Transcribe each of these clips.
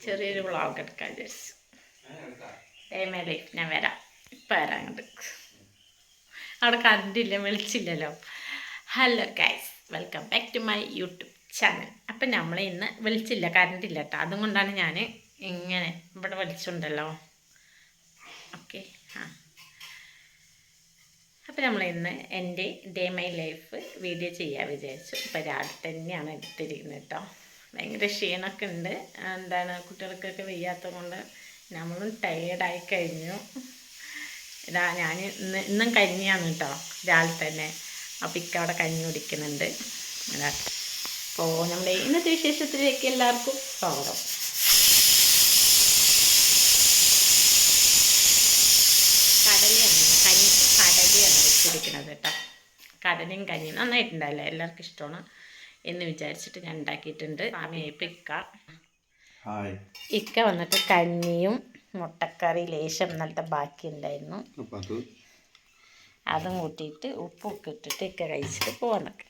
ചെറിയൊരു വ്ളോഗ് എടുക്കാൻ വിചാരിച്ചു. ടൈമേ ലൈഫ് ഞാൻ വരാം, ഇപ്പം വരാം അങ്ങോട്ട്. അവിടെ കണ്ടില്ല, വിളിച്ചില്ലല്ലോ. Hello guys, welcome back to my YouTube channel. അപ്പം നമ്മൾ ഇന്ന് വിളിച്ചില്ല, കറണ്ടില്ല കേട്ടോ. അതുകൊണ്ടാണ് ഞാൻ ഇങ്ങനെ ഇവിടെ വിളിച്ചുണ്ടല്ലോ. ഓക്കെ, അപ്പം നമ്മൾ ഇന്ന് എൻ്റെ ഡേ മൈ ലൈഫ് വീഡിയോ ചെയ്യാൻ വിചാരിച്ചു. ഇപ്പം രാവിലെ തന്നെയാണ് എടുത്തിരിക്കുന്നത് കേട്ടോ. ഭയങ്കര ക്ഷീണമൊക്കെ ഉണ്ട്. കുട്ടികൾക്കൊക്കെ വയ്യാത്തത് കൊണ്ട് നമ്മളും ടയേർഡായി കഴിഞ്ഞു. ഇതാ ഞാൻ ഇന്നും കഞ്ഞിയാണ് കേട്ടോ രാവിലെ തന്നെ. അപ്പം ഇക്ക അവിടെ കഞ്ഞി കുടിക്കുന്നുണ്ട്. അതാ. അപ്പോൾ നമ്മുടെ ഇന്നത്തെ വിശേഷത്തിലേക്ക് എല്ലാവർക്കും സ്വാഗതം. കടലയാണ് വെച്ചിരിക്കുന്നത് കേട്ടോ. കടലയും കഞ്ഞിയും നന്നായിട്ടുണ്ടല്ലോ, എല്ലാവർക്കും ഇഷ്ടമാണ് എന്ന് വിചാരിച്ചിട്ട് ഞാൻ ഉണ്ടാക്കിയിട്ടുണ്ട്. ഇപ്പം ഇക്ക വന്നിട്ട് കഞ്ഞിയും മുട്ടക്കറി ലേശം ഇന്നലത്തെ ബാക്കി ഉണ്ടായിരുന്നു, അതും കൂട്ടിയിട്ട് ഉപ്പൊക്കെ ഇട്ടിട്ട് ഇക്ക കഴിച്ചിട്ട് പോവാൻ നിൽക്കും.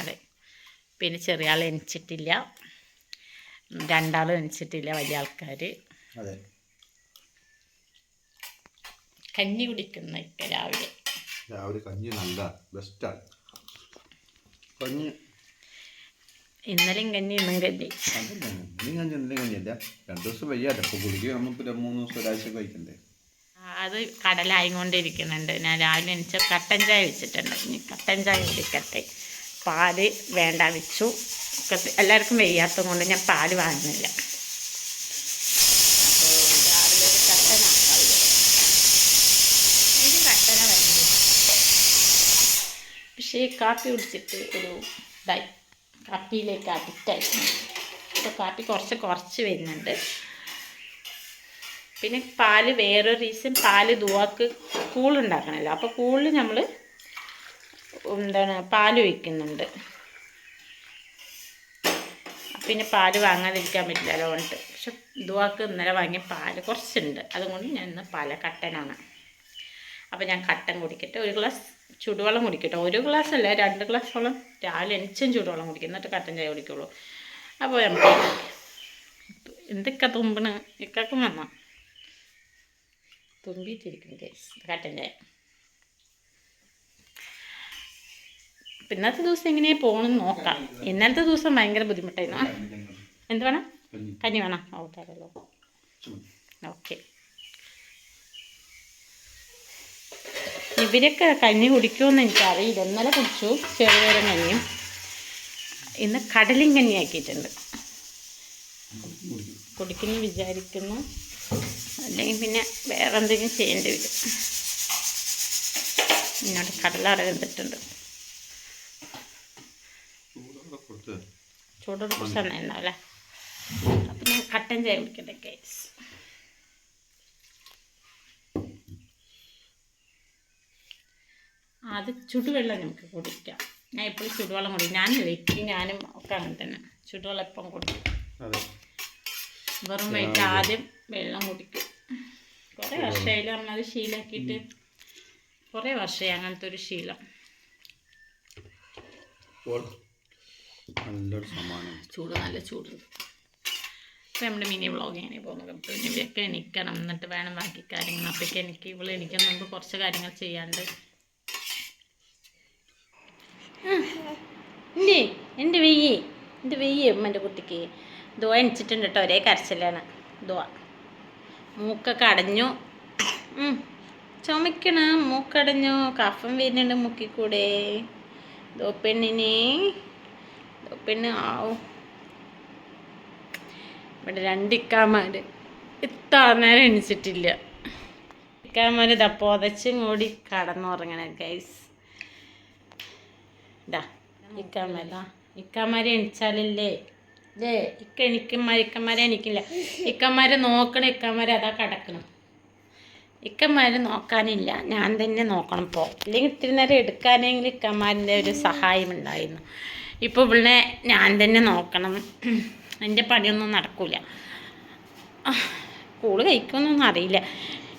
അതെ, പിന്നെ ചെറിയ ആൾ എണിച്ചിട്ടില്ല, രണ്ടാളും എണിച്ചിട്ടില്ല, വലിയ ആൾക്കാർ. കഞ്ഞി കുടിക്കുന്ന ഇക്ക രാവിലെ കഞ്ഞി നല്ല ബെസ്റ്റാണ്. കഞ്ഞി ഇന്നലെയും കഞ്ഞി ഇന്നും കഞ്ഞി. കഞ്ഞിയല്ല, 2 ദിവസം വയ്യാതെ ഇപ്പോൾ കുടിക്കുക. നമുക്ക് 3 ദിവസം ഒരാഴ്ച കഴിക്കണ്ടേ. അത് കടലായിക്കൊണ്ടിരിക്കുന്നുണ്ട്. ഞാൻ രാവിലെ എനിക്ക് കട്ടൻ ചായ വെച്ചിട്ടുണ്ട്. ഇനി കട്ടൻ ചായ കുടിക്കട്ടെ. പാല് വേണ്ട വെച്ചു. എല്ലാവർക്കും വയ്യാത്തത് കൊണ്ട് ഞാൻ പാല് വാങ്ങുന്നില്ല. അപ്പോൾ രാവിലെ ഒരു കട്ടനാക്കാം. എനിക്ക് കട്ടന വേണം. പക്ഷേ കാപ്പി കുടിച്ചിട്ട് ഒരു ഇതായി, കാപ്പിയിലേക്ക് അഡിക്റ്റായിരുന്നു. അപ്പോൾ കാപ്പി കുറച്ച് വരുന്നുണ്ട്. പിന്നെ പാല് വേറൊരു റീസൺ, പാല് ദുവാക്ക് കൂളുണ്ടാക്കണമല്ലോ. അപ്പോൾ കൂളിൽ നമ്മൾ പാല് ഒഴിക്കുന്നുണ്ട്. പിന്നെ പാല് വാങ്ങാതിരിക്കാൻ പറ്റില്ലല്ലോ കൊണ്ട്. പക്ഷെ ദുവാക്ക് ഇന്നലെ വാങ്ങിയ പാല് കുറച്ചുണ്ട്, അതുകൊണ്ട് ഞാൻ ഇന്ന് കട്ടനാണ്. അപ്പോൾ ഞാൻ കട്ടൻ കുടിക്കട്ടെ. 1 ഗ്ലാസ് ചൂടുവെള്ളം കുടിക്കട്ടെ. 1 ഗ്ലാസ് അല്ല, 2 ഗ്ലാസോളം രാവിലെ എനിച്ചും ചൂടുവെള്ളം കുടിക്കും, എന്നിട്ട് കട്ടൻ ചായ കുടിക്കുള്ളൂ. അപ്പോൾ നമുക്ക് എന്തൊക്കെ തുമ്പണ് ഇക്കൊക്കെ വന്നോ, തുമ്പിയിട്ടിരിക്കും കേസ് കട്ടൻ ചായ. ഇന്നത്തെ ദിവസം എങ്ങനെയാണ് പോകണമെന്ന് നോക്കാം. ഇന്നലത്തെ ദിവസം ഭയങ്കര ബുദ്ധിമുട്ടായിരുന്നു. എന്ത് വേണം? കഞ്ഞി വേണം? ഓട്ടാലോ. ഓക്കെ, ഇവരൊക്കെ കഞ്ഞി കുടിക്കുമെന്ന് എനിക്കറിയില്ല. ഇന്നലെ കുടിച്ചു ചെറുപയറും കഞ്ഞിയും, ഇന്ന് കടലയും കഞ്ഞി ആക്കിയിട്ടുണ്ട്. കുടിക്കുന്നു വിചാരിക്കുന്നു, അല്ലെങ്കിൽ പിന്നെ വേറെ എന്തെങ്കിലും ചെയ്യേണ്ടി വരും. ഇന്നോട് കടല വെന്തിട്ടുണ്ട്. ചൂടോട് കുറിച്ചാണ് ഉണ്ടാവല്ലേ. അപ്പം ഞാൻ കട്ടൻ ചായ കുടിക്കട്ടെ ഗൈസ്. അത് ചുടുവെള്ളം നമുക്ക് കുടിക്കാം. ഞാൻ എപ്പോഴും ചുടുവെള്ളം കുടിക്കും. ഞാനും ഒക്കെ അങ്ങനെ തന്നെ ചുടുവെള്ളം എപ്പം കുടിക്കും. വെറും വയറ്റിൽ ആദ്യം വെള്ളം കുടിക്കും. കുറേ വർഷമായില്ല നമ്മളത് ശീലമാക്കിയിട്ട്, കുറേ വർഷമായി അങ്ങനത്തെ ഒരു ശീലം. നല്ല ചൂടുണ്ട്. അപ്പോൾ നമ്മുടെ മിനി വ്ളോഗ് ഇങ്ങനെ പോകുന്നത്. അപ്പോൾ ഇവരൊക്കെ എണീക്കണം, എന്നിട്ട് വേണം ബാക്കി കാര്യങ്ങൾ. അപ്പോഴേക്ക് എണീക്കുന്ന മുമ്പ് കുറച്ച് കാര്യങ്ങൾ ചെയ്യാണ്ട്. എൻ്റെ വെയ്യ് ഉമ്മൻ്റെ കുട്ടിക്ക് ദുവ എണിച്ചിട്ടുണ്ട് കേട്ടോ. ഒരേ കരച്ചിലാണ് ദുവ. മൂക്കൊക്കെ അടഞ്ഞു, ചുമക്കണം, മൂക്കടഞ്ഞു, കഫം വരുന്നുണ്ട് മൂക്കിക്കൂടെ. ദോപ്പെണ്ണിന് ആവും. ഇവിടെ 2 ഇക്കാമാർ ഇത്ര നേരം എണിച്ചിട്ടില്ല. ഇക്കാമാർ ഇതാ പുതച്ചും കൂടി കടന്നുറങ്ങണ ഗൈസ്. ഇതാ ഇക്കാമാരെ എണിച്ചാലല്ലേ ഇക്കന്മാരെ എണിക്കില്ല. ഇക്കന്മാരെ നോക്കണം. ഇക്കന്മാരെ അതാ കിടക്കണം. ഇക്കന്മാർ നോക്കാനില്ല, ഞാൻ തന്നെ നോക്കണം. ഇപ്പോൾ അല്ലെങ്കിൽ ഇത്തിരി നേരം എടുക്കാനെങ്കിലും ഇക്കന്മാരിൻ്റെ ഒരു സഹായം ഉണ്ടായിരുന്നു. ഇപ്പോൾ ഇവിടെ ഞാൻ തന്നെ നോക്കണം. എൻ്റെ പണിയൊന്നും നടക്കില്ല. കൂള് കഴിക്കുമെന്നൊന്നും അറിയില്ല.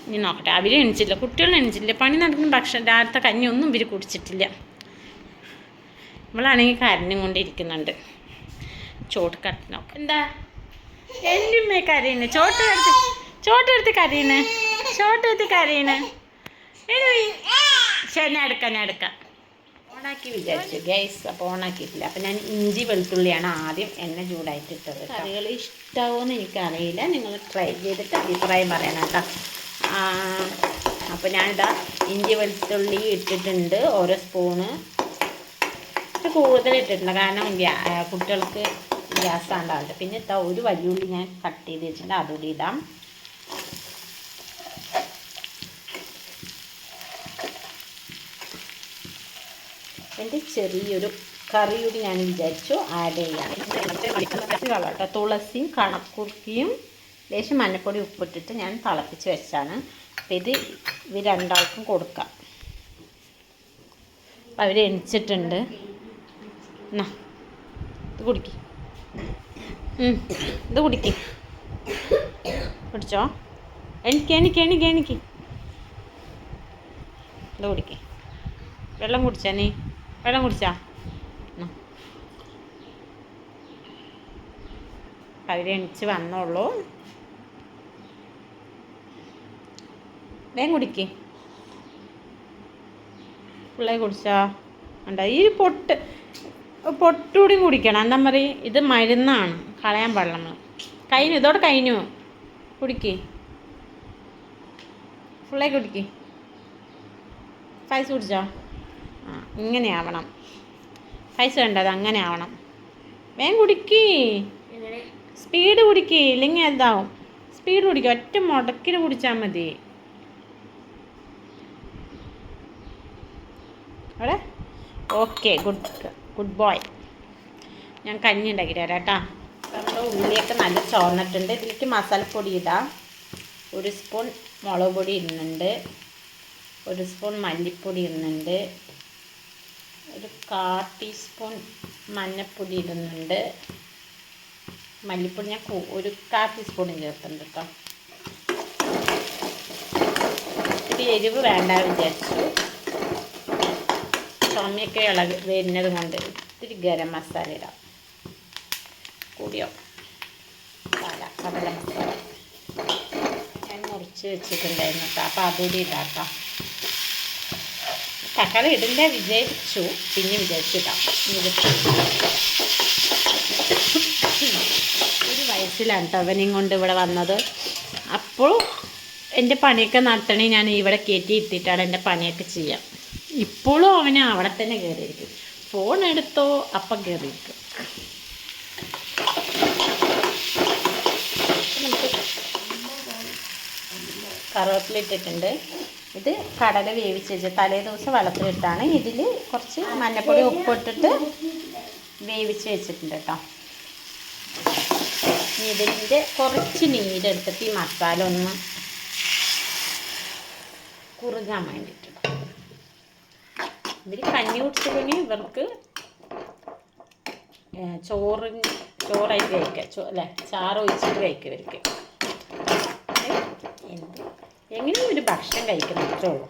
ഇനി നോക്കട്ടെ. അവർ എണിച്ചില്ല, കുട്ടികൾ എണിച്ചില്ല. പണി നടക്കുന്ന ഭക്ഷണം രാവിലത്തെ കഞ്ഞിയൊന്നും ഇവർ കുടിച്ചിട്ടില്ല. നമ്മളാണെങ്കിൽ കരഞ്ഞും കൊണ്ടിരിക്കുന്നുണ്ട്. ചോട്ട് കട്ടനോ എന്താ എൻ്റെ ഉമ്മയെ കരയുന്നു. ചോട്ടെടുത്ത് കരയുന്നു. ശരി, ഞാൻ എടുക്കാം. ഓണാക്കി വിചാരിച്ചു ഗൈസ്. അപ്പോൾ ഓണാക്കിയിട്ടില്ല. അപ്പോൾ ഞാൻ ഇഞ്ചി വെളുത്തുള്ളിയാണ് ആദ്യം എണ്ണ ചൂടായിട്ട് ഇട്ടത്. കറികൾ ഇഷ്ടമാവുമെന്ന് എനിക്കറിയില്ല. നിങ്ങൾ ട്രൈ ചെയ്തിട്ട് അഭിപ്രായം പറയണം കേട്ടോ. അപ്പോൾ ഞാനിതാ ഇഞ്ചി വെളുത്തുള്ളി ഇട്ടിട്ടുണ്ട്. ഓരോ സ്പൂണ് കൂടുതൽ ഇട്ടിട്ടുണ്ട്, കാരണം കുട്ടികൾക്ക് ഗ്യാസ് ആണ്ടാവില്ല. പിന്നെ ഇതാ ഒരു വലിയുള്ളി ഞാൻ കട്ട് ചെയ്ത് വെച്ചിട്ടുണ്ട്, അതുകൂടി ഇടാം. എൻ്റെ ചെറിയൊരു കറി കൂടി ഞാൻ വിചാരിച്ചു ആഡ് ചെയ്യാം കേട്ടോ. തുളസിയും കണക്കുറുക്കിയും ലേശം മഞ്ഞപ്പൊടി ഉപ്പിട്ടിട്ട് ഞാൻ തിളപ്പിച്ച് വെച്ചാണ്. അപ്പം ഇവർ രണ്ടാൾക്കും കൊടുക്കാം. അപ്പം അവർ എണിച്ചിട്ടുണ്ട്. എന്നാ ഇത് കുടിക്ക്, ഇത് കുടിച്ചോ. എനിക്ക് ഇത് കുടിക്ക്. വെള്ളം കുടിച്ചാ അവരെണിച്ച് വന്നോളൂ. വേഗം കുടിക്ക്. പിള്ളേ കുടിച്ചാ വേണ്ട. ഈ പൊട്ടുകൂടി കുടിക്കണം. എന്താ പറയുക, ഇത് മരുന്നാണ്, കളയാൻ പാടില്ല. കഴിഞ്ഞു, ഇതോടെ കഴിഞ്ഞു. കുടിക്ക്, പിള്ളേ കുടിക്ക്. പൈസ കുടിച്ചോ? ഇങ്ങനെ ആവണം. പൈസ വേണ്ടത് അങ്ങനെ ആവണം. വേഗം കുടിക്ക്, സ്പീഡ് കുടിക്ക്, ഇല്ലെങ്കിൽ എന്താവും. സ്പീഡ് കുടിക്കുക, ഒറ്റ മുടക്കിന് കുടിച്ചാൽ മതി. അവിടെ ഓക്കെ, ഗുഡ് ബോയ്. ഞാൻ കഞ്ഞി ഉണ്ടാക്കി തരാം കേട്ടോ. നമ്മുടെ ഉള്ളിയൊക്കെ നല്ല ചോർന്നിട്ടുണ്ട്. ഇതിലേക്ക് മസാലപ്പൊടി ഇടാം. 1 സ്പൂൺ മുളക് പൊടി ഇടുന്നുണ്ട്, 1 സ്പൂൺ മല്ലിപ്പൊടി ഇടുന്നുണ്ട്, 1/4 ടീസ്പൂൺ മഞ്ഞൾപ്പൊടി ഇടുന്നുണ്ട്. മല്ലിപ്പൊടി ഞാൻ 1/4 ടീസ്പൂൺ ചേർത്തുന്നുണ്ട് കേട്ടോ. ഇത് എരിവ് വേണ്ട വിചാരിച്ചു. ചുമയൊക്കെ ഇളകി വരുന്നത് കൊണ്ട് ഇത്തിരി ഗരം മസാല ഇടാം. കൂടിയോ? കടല മസാല ഞാൻ മുറിച്ച് വെച്ചിട്ടുണ്ടായിരുന്നു കേട്ടോ. അപ്പോൾ അതുകൂടി ഇടാം കേട്ടോ. തക്കാളി ഇടില്ല വിചാരിച്ചു, പിന്നെ വിചാരിച്ചിടാം. ഒരു വയസ്സിലാണ് കേട്ടോ അവനെയും കൊണ്ട് ഇവിടെ വന്നത്. അപ്പോൾ എൻ്റെ പണിയൊക്കെ നടത്തണേ ഞാൻ ഇവിടെ കയറ്റി ഇട്ടിട്ടാണ് എൻ്റെ പണിയൊക്കെ ചെയ്യാം. ഇപ്പോഴും അവന് അവിടെ തന്നെ കയറിയിരിക്കും. ഫോൺ എടുത്തോ അപ്പം കയറിയിരിക്കും. കറിവേപ്പില ഇട്ടിട്ടുണ്ട്. ഇത് കടല വേവിച്ച് വെച്ച് തലേ ദിവസം വെള്ളത്തിലിട്ടാണ്. ഇതിൽ കുറച്ച് മഞ്ഞൾപ്പൊടി ഉപ്പിട്ടിട്ട് വേവിച്ച് വെച്ചിട്ടുണ്ട് കേട്ടോ. ഇതിൻ്റെ കുറച്ച് നീരെടുത്തിട്ട് ഈ മസാല ഒന്ന് കുറുകാൻ വേണ്ടിയിട്ടുണ്ട്. ഇവർ കഞ്ഞി കുടിച്ചില്ലെങ്കിൽ ഇവർക്ക് ചോറായിട്ട് കഴിക്കുക, അല്ലേ, ചാറ് ഒഴിച്ചിട്ട് കഴിക്കുക ഇവർക്ക്. എങ്ങനെയും ഒരു ഭക്ഷണം കഴിക്കണം, അത്രേ ഉള്ളൂ.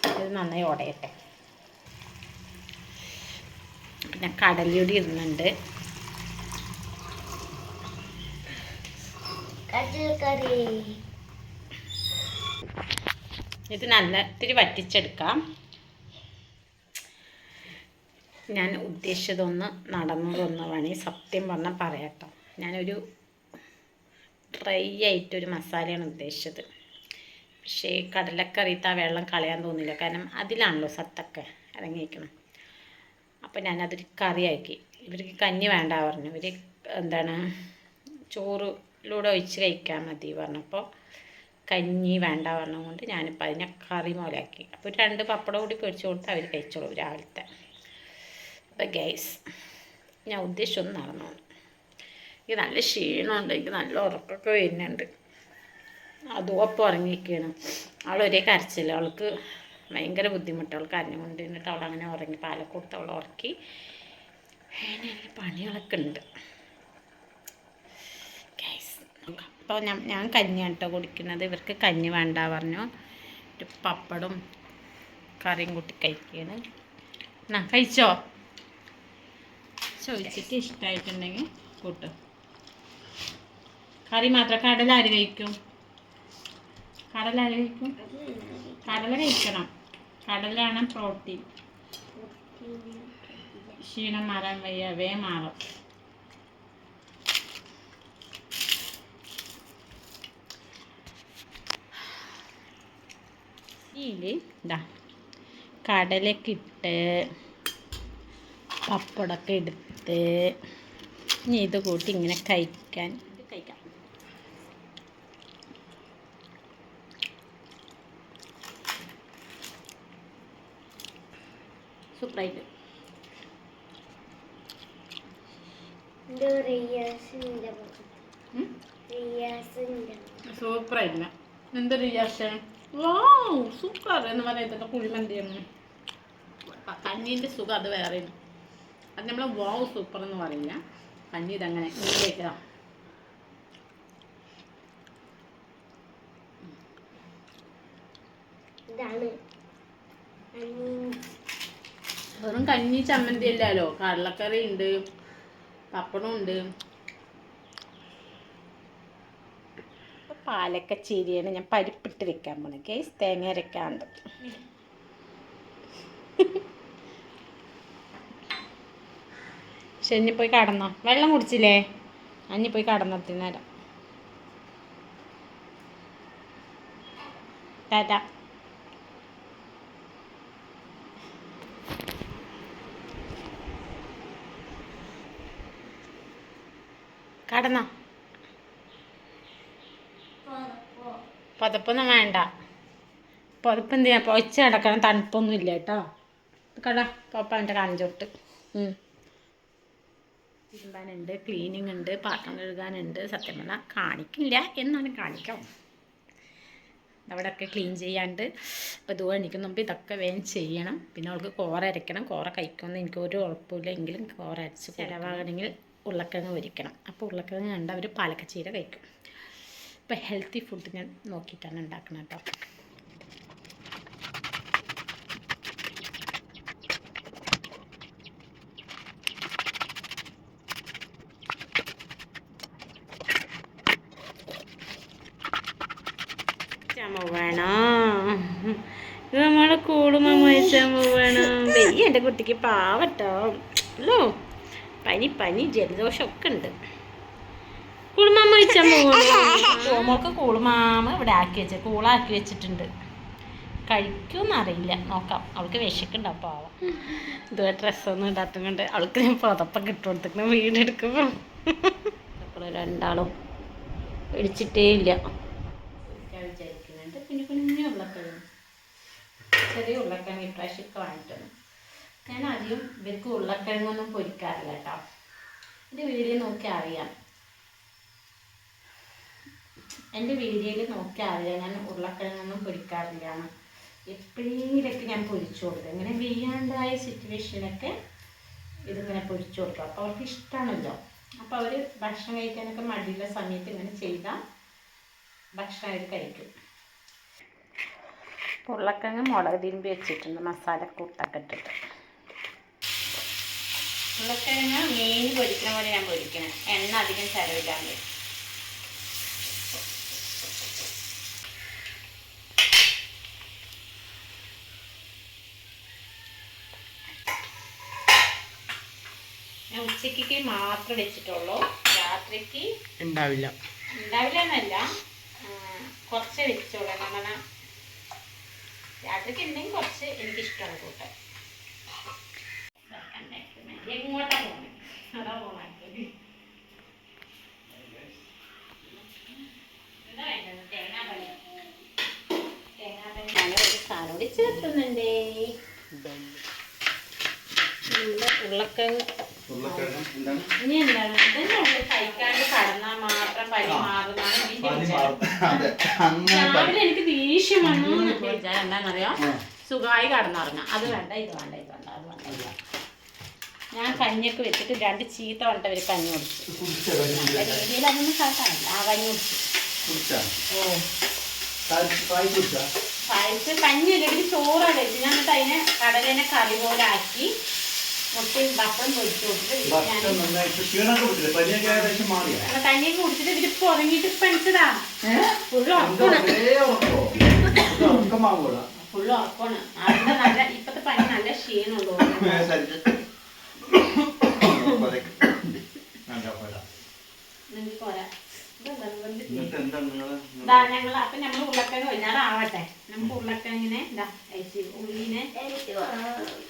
ഇത് നന്നായി ഉടയട്ടെ. പിന്നെ കടലയൊടി ഇടുന്നുണ്ട്. ഇത് നല്ല ഇത്തിരി വറ്റിച്ചെടുക്കാം. ഞാൻ ഉദ്ദേശിച്ചതൊന്ന് നടന്നതൊന്ന് വേണമെങ്കിൽ സത്യം പറഞ്ഞാൽ പറയാട്ടോ. ഞാനൊരു ഡ്രൈ ആയിട്ടൊരു മസാലയാണ് ഉദ്ദേശിച്ചത്. പക്ഷേ കടലക്കറിയിട്ട് ആ വെള്ളം കളയാൻ തോന്നില്ല, കാരണം അതിലാണല്ലോ സത്തൊക്കെ ഇറങ്ങിയിരിക്കണം. അപ്പോൾ ഞാനതൊരു കറിയാക്കി. ഇവർക്ക് കഞ്ഞി വേണ്ട പറഞ്ഞു. ഇവർ എന്താണ് ചോറിലൂടെ ഒഴിച്ച് കഴിക്കാൻ മതി പറഞ്ഞപ്പോൾ കഞ്ഞി വേണ്ട പറഞ്ഞുകൊണ്ട് ഞാനിപ്പോൾ അതിനെ കറി മോലാക്കി. അപ്പോൾ 2 പപ്പടം കൂടി പൊരിച്ച് കൊടുത്ത് അവർ കഴിച്ചോളൂ രാവിലത്തെ. അപ്പോൾ ഗൈസ്, ഞാൻ ഉദ്ദേശിച്ചൊന്നും നടന്നു. എനിക്ക് നല്ല ക്ഷീണമുണ്ട്, എനിക്ക് നല്ല ഉറക്കമൊക്കെ വരുന്നുണ്ട്. അതും ഒപ്പം ഉറങ്ങിയിരിക്കുകയാണ്. അവളൊരേ കരച്ചില്ല, അവൾക്ക് ഭയങ്കര ബുദ്ധിമുട്ട്. അവൾ കരഞ്ഞുകൊണ്ട് നിന്നിട്ട് അവളങ്ങനെ ഉറങ്ങി. പാലക്കൊടുത്ത് അവളെ ഉറക്കി. എനിക്ക് പണികളൊക്കെ ഉണ്ട് ഗൈസ്. അപ്പോൾ ഞാൻ കഞ്ഞിയാണ് കേട്ടോ കുടിക്കുന്നത്. ഇവർക്ക് കഞ്ഞി വേണ്ട പറഞ്ഞു. ഒരു പപ്പടും കറിയും കൂട്ടി കഴിക്കുകയാണ്. എന്നാ കഴിച്ചോ? ചോദിച്ചിട്ട് ഇഷ്ടമായിട്ടുണ്ടെങ്കിൽ കൂട്ടും. കറി മാത്രം. കടല ആര് കഴിക്കും? കടല ആര് കഴിക്കും? കടല കഴിക്കണം. കടലാണ് പ്രോട്ടീൻ. ക്ഷീണം മാറാൻ വയ്യ, വേഗം മാറും. ഇതാ കടലൊക്കെ ഇട്ട് പപ്പടമൊക്കെ എടുത്ത് ഇനി ഇത് കൂട്ടി ഇങ്ങനെ കഴിക്കാം. സൂപ്പറായിട്ട്. സൂപ്പറായില്ല. എന്ത് റിയാക്ഷൻ? വാവ് സൂപ്പർ എന്ന് പറയുന്നത് കുഴിമന്തിയാണ്. കഞ്ഞീൻ്റെ സുഖം അത് വേറെ. അത് നമ്മൾ വാവ് സൂപ്പർ എന്ന് പറയില്ല. കഞ്ഞി ഇതങ്ങനെ ഇങ്ങനെയൊക്കെ വെറും കഞ്ഞി ചമ്മന്തി അല്ലല്ലോ. കടലക്കറി ഉണ്ട്, പപ്പടം ഉണ്ട്. പാലക്ക ചീരിയാണ് ഞാൻ പരിപ്പിട്ട് വെക്കാൻ പോണേ കേസ്. തേങ്ങ അരക്കാണ്ട്. ശരി പോയി കടന്നോ? വെള്ളം കുടിച്ചില്ലേ? അഞ്ഞി പോയി കടന്നത്തിന് നേരം. ടാറ്റ. കടന്നോ? പുതപ്പൊന്നും വേണ്ട. പുതപ്പ് എന്തിനാ? പൊച്ച കിടക്കണം. തണുപ്പൊന്നും ഇല്ല കേട്ടോ. കട പപ്പ എൻ്റെ കാണിച്ചോട്ട്. തിരുമ്പാനുണ്ട്, ക്ലീനിങ് ഉണ്ട്, പാത്രം കഴുകാനുണ്ട്. സത്യം പറഞ്ഞാൽ കാണിക്കില്ല എന്നാലും കാണിക്കാം. അവിടെയൊക്കെ ക്ലീൻ ചെയ്യാണ്ട്. അപ്പോൾ ഇത് എണീക്കുന്ന മുമ്പ് ഇതൊക്കെ വേഗം ചെയ്യണം. പിന്നെ അവൾക്ക് കോറ അരയ്ക്കണം. കോറ കഴിക്കുമെന്ന് എനിക്കൊരു ഉറപ്പില്ല. എങ്കിലും കോറ അരച്ച് ചിലവാകണമെങ്കിൽ ഉരുളക്കിഴങ്ങ് പൊരിക്കണം. അപ്പോൾ ഉരുളക്കിഴങ്ങ് കണ്ട് അവർ പാലക്കച്ചീര കഴിക്കും. ഇപ്പോൾ ഹെൽത്തി ഫുഡ് ഞാൻ നോക്കിയിട്ടാണ് ഉണ്ടാക്കുന്നത് കേട്ടോ. ചമ്മ വേണോ? ഇത് നമ്മളെ കൂടുമ്പോൾ ചമ്മ വേണോ? വെയ്യ എൻ്റെ കുട്ടിക്ക് പാവട്ടോ. അല്ലോ പനി ജലദോഷമൊക്കെ ഉണ്ട്. കൂളുമാമ വെച്ചാൽ മോൾക്ക് കൂളുമാമ ഇവിടെ ആക്കി വെച്ച കൂളാക്കി വെച്ചിട്ടുണ്ട്. കഴിക്കുമെന്നറിയില്ല, നോക്കാം. അവൾക്ക് വിശക്കുണ്ടാവും പാവം. ഇതുവരെ ഡ്രസ്സൊന്നും ഇടാത്തതുകൊണ്ട് അവൾക്ക് ഞാൻ പുതപ്പൊക്കെ ഇട്ട് കൊടുത്തിട്ട് വീടെടുക്കുമ്പോൾ രണ്ടാളും പിടിച്ചിട്ടേ ഇല്ല. വിചാരിക്കുന്നുണ്ട് കുഞ്ഞു കുഞ്ഞു ഉരുളക്കിഴങ്ങ്, ചെറിയ ഉരുളക്കിഴങ്ങ് ഇപ്രാവശ്യമൊക്കെ വാങ്ങിയിട്ടുണ്ട്. ഞാൻ അധികം ഇവർക്ക് ഉരുളക്കിഴങ്ങൊന്നും പൊരിക്കാറില്ല കേട്ടോ. എൻ്റെ വീഡിയോ നോക്കി അറിയാം. എൻ്റെ വീഡിയോയിൽ നോക്കി അറിയാം ഞാൻ ഉരുളക്കിഴങ്ങൊന്നും പൊരിക്കാറില്ല. എപ്പോഴെങ്കിലൊക്കെ ഞാൻ പൊരിച്ചു കൊടുക്കും. ഇങ്ങനെ വെയ്യാണ്ടായ സിറ്റുവേഷനൊക്കെ ഇതിങ്ങനെ പൊരിച്ചു കൊടുക്കും. അപ്പോൾ അവർക്ക് ഇഷ്ടമാണല്ലോ. അപ്പോൾ അവർ ഭക്ഷണം കഴിക്കാനൊക്കെ മടിയുള്ള സമയത്ത് ഇങ്ങനെ ചെയ്താൽ ഭക്ഷണമായിട്ട് കഴിക്കും. ഉരുളക്കിഴങ്ങ് മുളക് തിരുമ്പി വെച്ചിട്ടുണ്ട്, മസാലക്കൂട്ടൊക്കെ ഇട്ടിട്ട്. ഉരുളക്കിഴങ്ങ് മീൻ പൊരിക്കുന്ന പോലെ ഞാൻ പൊരിക്കണം. എണ്ണ അധികം ചിലവില്ലാണ്ട്. ഞാൻ ഉച്ചയ്ക്ക് മാത്രം വെച്ചിട്ടുള്ളൂ. രാത്രിക്ക് ഉണ്ടാവില്ല എന്നല്ല, കുറച്ച് വെച്ചോളൂ. കാരണം രാത്രിക്ക് ഉണ്ടെങ്കിൽ കുറച്ച് എനിക്കിഷ്ടമാണ് കൂട്ടാൻ. എങ്ങോട്ടാ പോണേ? അതാ പോണേ. ഞാനൊരു സാധനം കൂടി ചേർക്കുന്നുണ്ടേ. ഉരുളക്കിഴങ്ങ് ഇനി എന്താണ് കഴിക്കാണ്ട് കടന്നാൽ മാത്രം പനി മാറുന്നതാണ്. രാവിലെ എനിക്ക് ദേഷ്യം വന്നു വിചാരം എന്താണെന്നറിയാം, സുഖമായി കടന്നുറങ്ങാം. അത് വേണ്ട, ഇത് വേണ്ട, ഇത് വേണ്ട, അത് വേണ്ട, ഇല്ല. ഞാൻ കഞ്ഞിയൊക്കെ വെച്ചിട്ട് 2 ചീത്ത വേണ്ട അവർ കഞ്ഞി കുടിച്ചു. നല്ല രീതിയിൽ അതൊന്നും കാട്ടാനില്ല. ആ കഞ്ഞി കുടിച്ചു. ഓ പായസം കഞ്ഞി അല്ലെങ്കിൽ ചോറാണ് വെച്ച് ഞാൻ എന്നിട്ട് അതിനെ കടലേനെ കറി പോലെ ആക്കി മുട്ടയും പപ്പടം പൊരിച്ചു കൊടുത്തിട്ട് കഞ്ഞിയൊക്കെ കുടിച്ചിട്ട് ഇതിപ്പോ ഉറങ്ങിയിട്ട് ഇപ്പൊ എണിച്ചതാ. ഫുള്ള് ഉറക്കമാണ്. അതിന്റെ നല്ല ഇപ്പത്തെ പനി നല്ല ക്ഷീണമുള്ളൂ. നിങ്ങൾക്ക് പോരാ. ഞങ്ങൾ അപ്പൊ ഞമ്മൾ ഉരുളക്കിഴങ്ങ് വൈകുന്നേരമാവട്ടെ. നമുക്ക് ഉരുളക്കിഴങ്ങിനെ ഉള്ളിനെ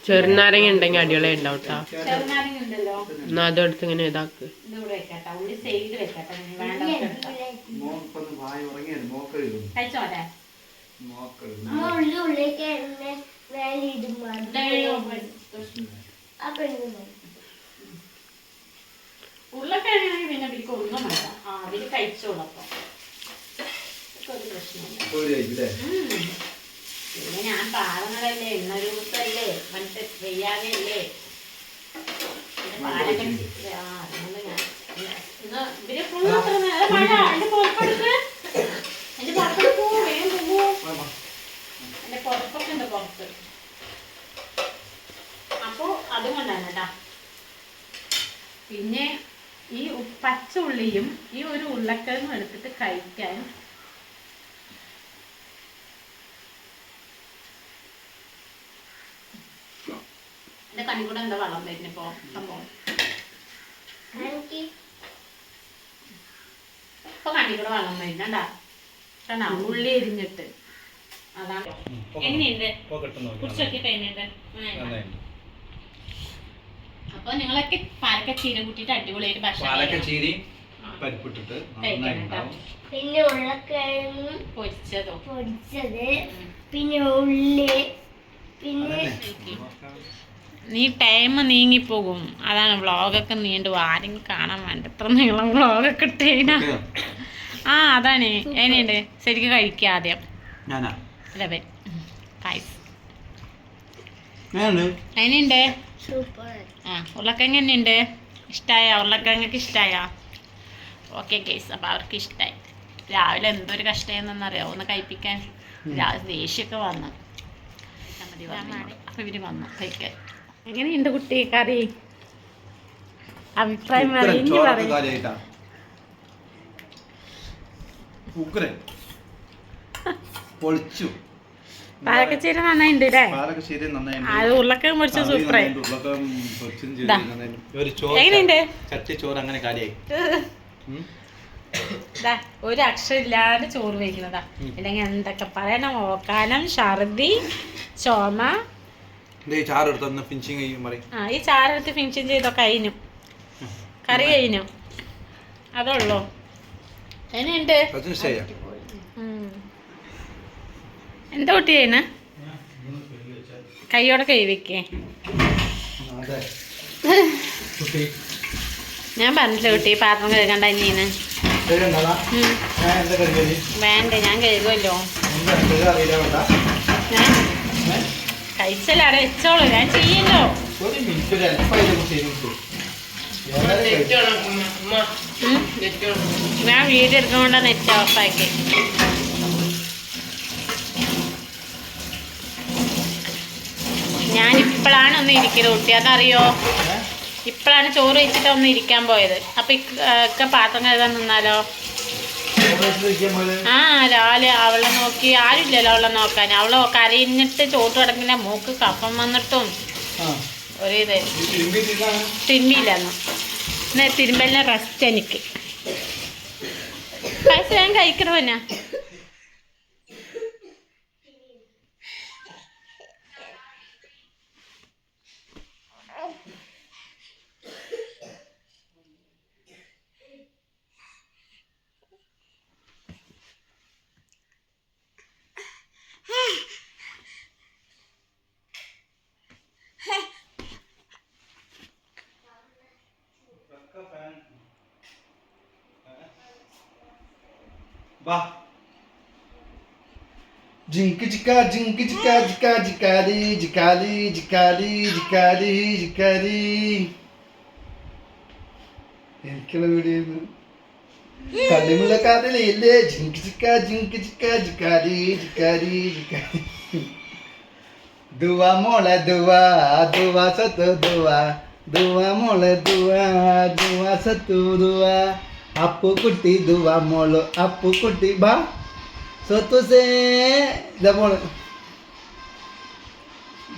ചെറുനാരങ്ങ ഉണ്ടെങ്കിൽ അടിപൊളി ഉണ്ടാവും. ചെറുനാരങ്ങ ഉണ്ടല്ലോ, എന്നാ അതെടുത്ത് ഇങ്ങനെ ഇതാക്ക്. ഇതിവിടെ വെക്കട്ടെ. ഉള്ളി സൈഡിൽ വെക്കട്ടെ. കഴിച്ചോട്ടെ. ഉരുളക്കിഴങ്ങാണെങ്കിൽ പിന്നെ അവർക്ക് ഒന്നും വേണ്ട. അവര് കഴിച്ചോളപ്പം ഒരു പ്രശ്നമില്ല. പിന്നെ ഞാൻ പാവങ്ങളല്ലേ, എണ്ണ രൂപത്തല്ലേ, മറ്റേ വെയ്യാതെയല്ലേ. പിന്നെ പാലൊക്കെ അതുകൊണ്ട് ഞാൻ ഇവര് ഫുൾ അത്ര നേരം മഴ. എന്റെ പുറപ്പെടുക്ക്, എന്റെ പുറപ്പെടുക്കൂ, വേഗം പോകൂ. എന്റെ പുറപ്പൊക്കെ ഉണ്ട് പുറത്ത്. അപ്പൊ അതുകൊണ്ടാണ് കേട്ടാ. പിന്നെ ഈ പച്ച ഉള്ളിയും ഈ ഒരു ഉരുളക്കിഴങ്ങും എടുത്തിട്ട് കഴിക്കാൻ എന്റെ കണ്ണിക്കൂടെ എന്താ വെള്ളം വരുന്നിപ്പോ. സംഭവം ഇപ്പൊ കണ്ണിക്കൂടെ വെള്ളം വരുന്നുണ്ടാ. കണ്ടാ ഉള്ളി എരിഞ്ഞിട്ട്. അതാണ്. എങ്ങനെയുണ്ട് കുറിച്ചൊക്കെ കഴിഞ്ഞിട്ട്. അപ്പൊ നിങ്ങളൊക്കെ പാലക്കച്ചീര കൂട്ടിട്ട് അടിപൊളിയായിട്ട് ഭക്ഷണം പിന്നെ ഉരുളക്കിഴങ്ങ് പൊരിച്ചത്, പിന്നെ ഉള്ളി, പിന്നെ നീ ടൈം നീങ്ങിപ്പോകും. അതാണ് വ്ളോഗൊക്കെ നീണ്ടു. ആരെങ്കിലും കാണാൻ വേണ്ട എത്ര നീളം വ്ളോഗൊക്കെ ഇട്ടേനാ. ആ അതാണ്. എങ്ങനെയുണ്ട് ശരിക്കും കഴിക്കുക ആദ്യം. എങ്ങനെയുണ്ട്? ആ ഉരുളക്കിഴങ്ങ് തന്നെയുണ്ട്. ഇഷ്ടമായ ഉരുളക്കിഴങ്ങൊക്കെ ഇഷ്ടമായ? ഓക്കെ ഗൈസ്, അപ്പോൾ അവർക്ക് ഇഷ്ടമായി. രാവിലെ എന്തൊരു കഷ്ടമെന്നറിയാമോ ഒന്ന് കഴിപ്പിക്കാൻ. രാവിലെ ദേഷ്യമൊക്കെ വന്നു. അപ്പോൾ ഇവർ വന്നു കഴിക്കാൻ. എങ്ങനെയുണ്ട് കുട്ടി കറി? അഭിപ്രായം പറയും. പാലക്കച്ചീര നന്നായിട്ടുണ്ട് അല്ലേ? അത് ഉരുളക്കിഴങ്ങ് പൊരിച്ച സൂപ്പറായി. എങ്ങനെയുണ്ട്? ഒരു അക്ഷരം ഇല്ലാതെ ചോറ് വയ്ക്കുന്നതാ. അല്ലെങ്കിൽ എന്തൊക്കെ പറയണം. ഓക്കാനം, ഛർദി, ചുമ. ഈ ചാറെടുത്ത് ഫിനിഷിങ് ചെയ്തോ. കഴിഞ്ഞു, കറി കഴിഞ്ഞു. അതുള്ളൂ. എങ്ങനെയുണ്ട്? എന്താ കുട്ടി ചെയ്യുന്ന? കൈയോടെ കൈ വെക്കേ. ഞാൻ പറഞ്ഞില്ല കുട്ടി പാത്രം കഴുകണ്ട. ഇനീന്ന് വേണ്ട, ഞാൻ കഴുകുമല്ലോ. കഴിച്ചല്ലേ അവിടെ വെച്ചോളൂ. ഞാൻ ചെയ്യല്ലോ. ഞാൻ വീഡിയോ എടുക്കുന്നോണ്ടാ നെറ്റ് ഓഫാക്കി. ഞാനിപ്പോഴാണ് ഒന്ന് ഇരിക്കുന്നത് കുട്ടി, അതറിയോ? ഇപ്പോഴാണ് ചോറ് വെച്ചിട്ട് ഒന്ന് ഇരിക്കാൻ പോയത്. അപ്പം ഒക്കെ പാത്രം കഴുകാൻ നിന്നാലോ? ആ രാവിലെ അവളെ നോക്കി ആരുമില്ലല്ലോ അവളെ നോക്കാൻ. അവളെ കരഞ്ഞിട്ട് ചോറ് തുടങ്ങില്ല. മൂക്ക് കഫം വന്നിട്ടും ഒരിത് തിരുമ്പിയില്ലെന്നു. എന്നാ തിരുമ്പലിനെ റെസ്റ്റ് എനിക്ക്. പൈസ ഞാൻ കഴിക്കണോ എന്നാ? Jinka jika jinka jika jika jikali jikali jikali jikali jikali എനിക്കുള്ള വീഡിയോ കളിമുള്ളക്കാരല്ലേ ജിങ്കി ചിക്ക ജിങ്കി ചിക്ക ജിക്കാരി ജിക്കാരി ജിക്കാരി ദുവ മോളെ ദുവ ദുവ സത്തു ദുവ ദുവ മോളെ ദുവ ദുവ സത്തു ദുവ അപ്പു കുട്ടി ദുവ മോള് അപ്പു കുട്ടി ബാ സത്തു സേ ഇതാ മോള്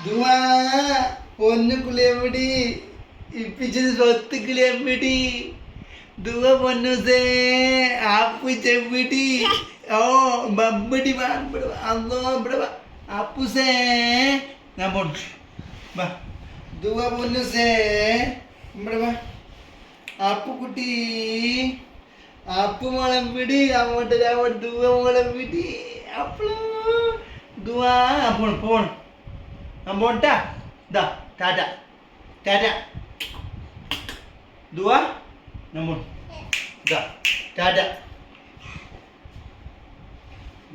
ദുവ പൊന്നു കുളിയമ്പിടി ഇപ്പിച്ചത് സ്വത്ത് കിളിയമ്പിടി ദുവ പൊന്നു സേ ആപ്പു ചെമ്പിടി ഓ ബമ്പടി അന്നോ ഇവിടെ വാ ആപ്പു സേ ഞാൻ പോട്ടു വാ ദുവ പൊന്നു സേ ഇവിടെ വാ ആപ്പു കുട്ടി ആപ്പു മോളം പിടി അങ്ങോട്ട് അങ്ങോട്ട് ദുവ മോളം പിടി അപ്പളോ ദുവ പോൺ പോൺ ഞാൻ പോട്ടാ ഇതാ ടാറ്റ ടാറ്റ ദുവ ഞാൻ പോൺ ഇതാ ടാറ്റ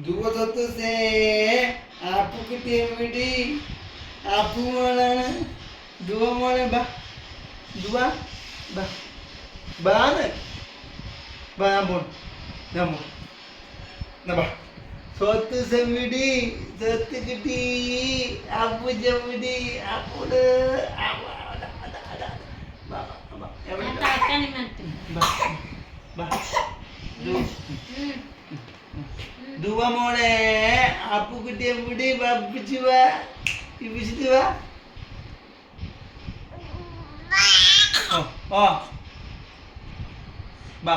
ദുവ സ്വത്ത് സേ ആപ്പു കുട്ടിയെ പിടി ആപ്പു മോളാണ് ദുവ മോളെ ബാ ദുവ ബാ ബാന്ന് ബാ ഞാൻ പോൺ എന്നാ ബാ സ്വത്ത് സെമ്മിടി സ്വത്ത് കിട്ടി അപ്പു ചെമ്മിടി അപ്പോട് ദുവ മോളെ അപ്പു കുട്ടിയെ പിടി ബപ്പിച്ചു വാ ഇപ്പിച്ചിട്ട് വാ ഓ ബാ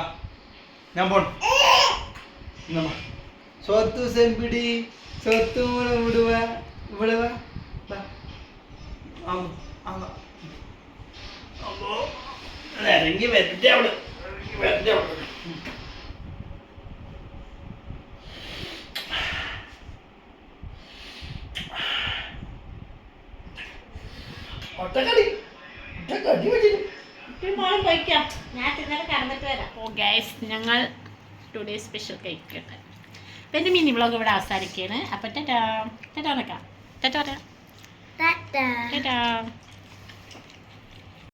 ഞാൻ പോൺ എന്നാ ബാ സ്വത്ത് സെമ്പിടി സ്വത്ത് മോളെ വിടുക ഇവിടെ വാ ബാ ഇറങ്ങി വരട്ടെ അവള് വരട്ടെ അവള് ഒട്ടക്കടി ഒട്ടക്കടി വെച്ചിട്ട് ഞാൻ ഇന്നലെ കടന്നിട്ട് വരാം. ഓ ഗൈസ്, ഞങ്ങൾ ടുഡേ സ്പെഷ്യൽ കഴിക്കട്ടെ. അപ്പം എൻ്റെ മിനി വ്ളോഗ് ഇവിടെ അവസാനിക്കുകയാണ്. അപ്പം ടാറ്റാ ടാറ്റാ ടാറ്റാ പറയാം ടാറ്റാ ടാറ്റാ.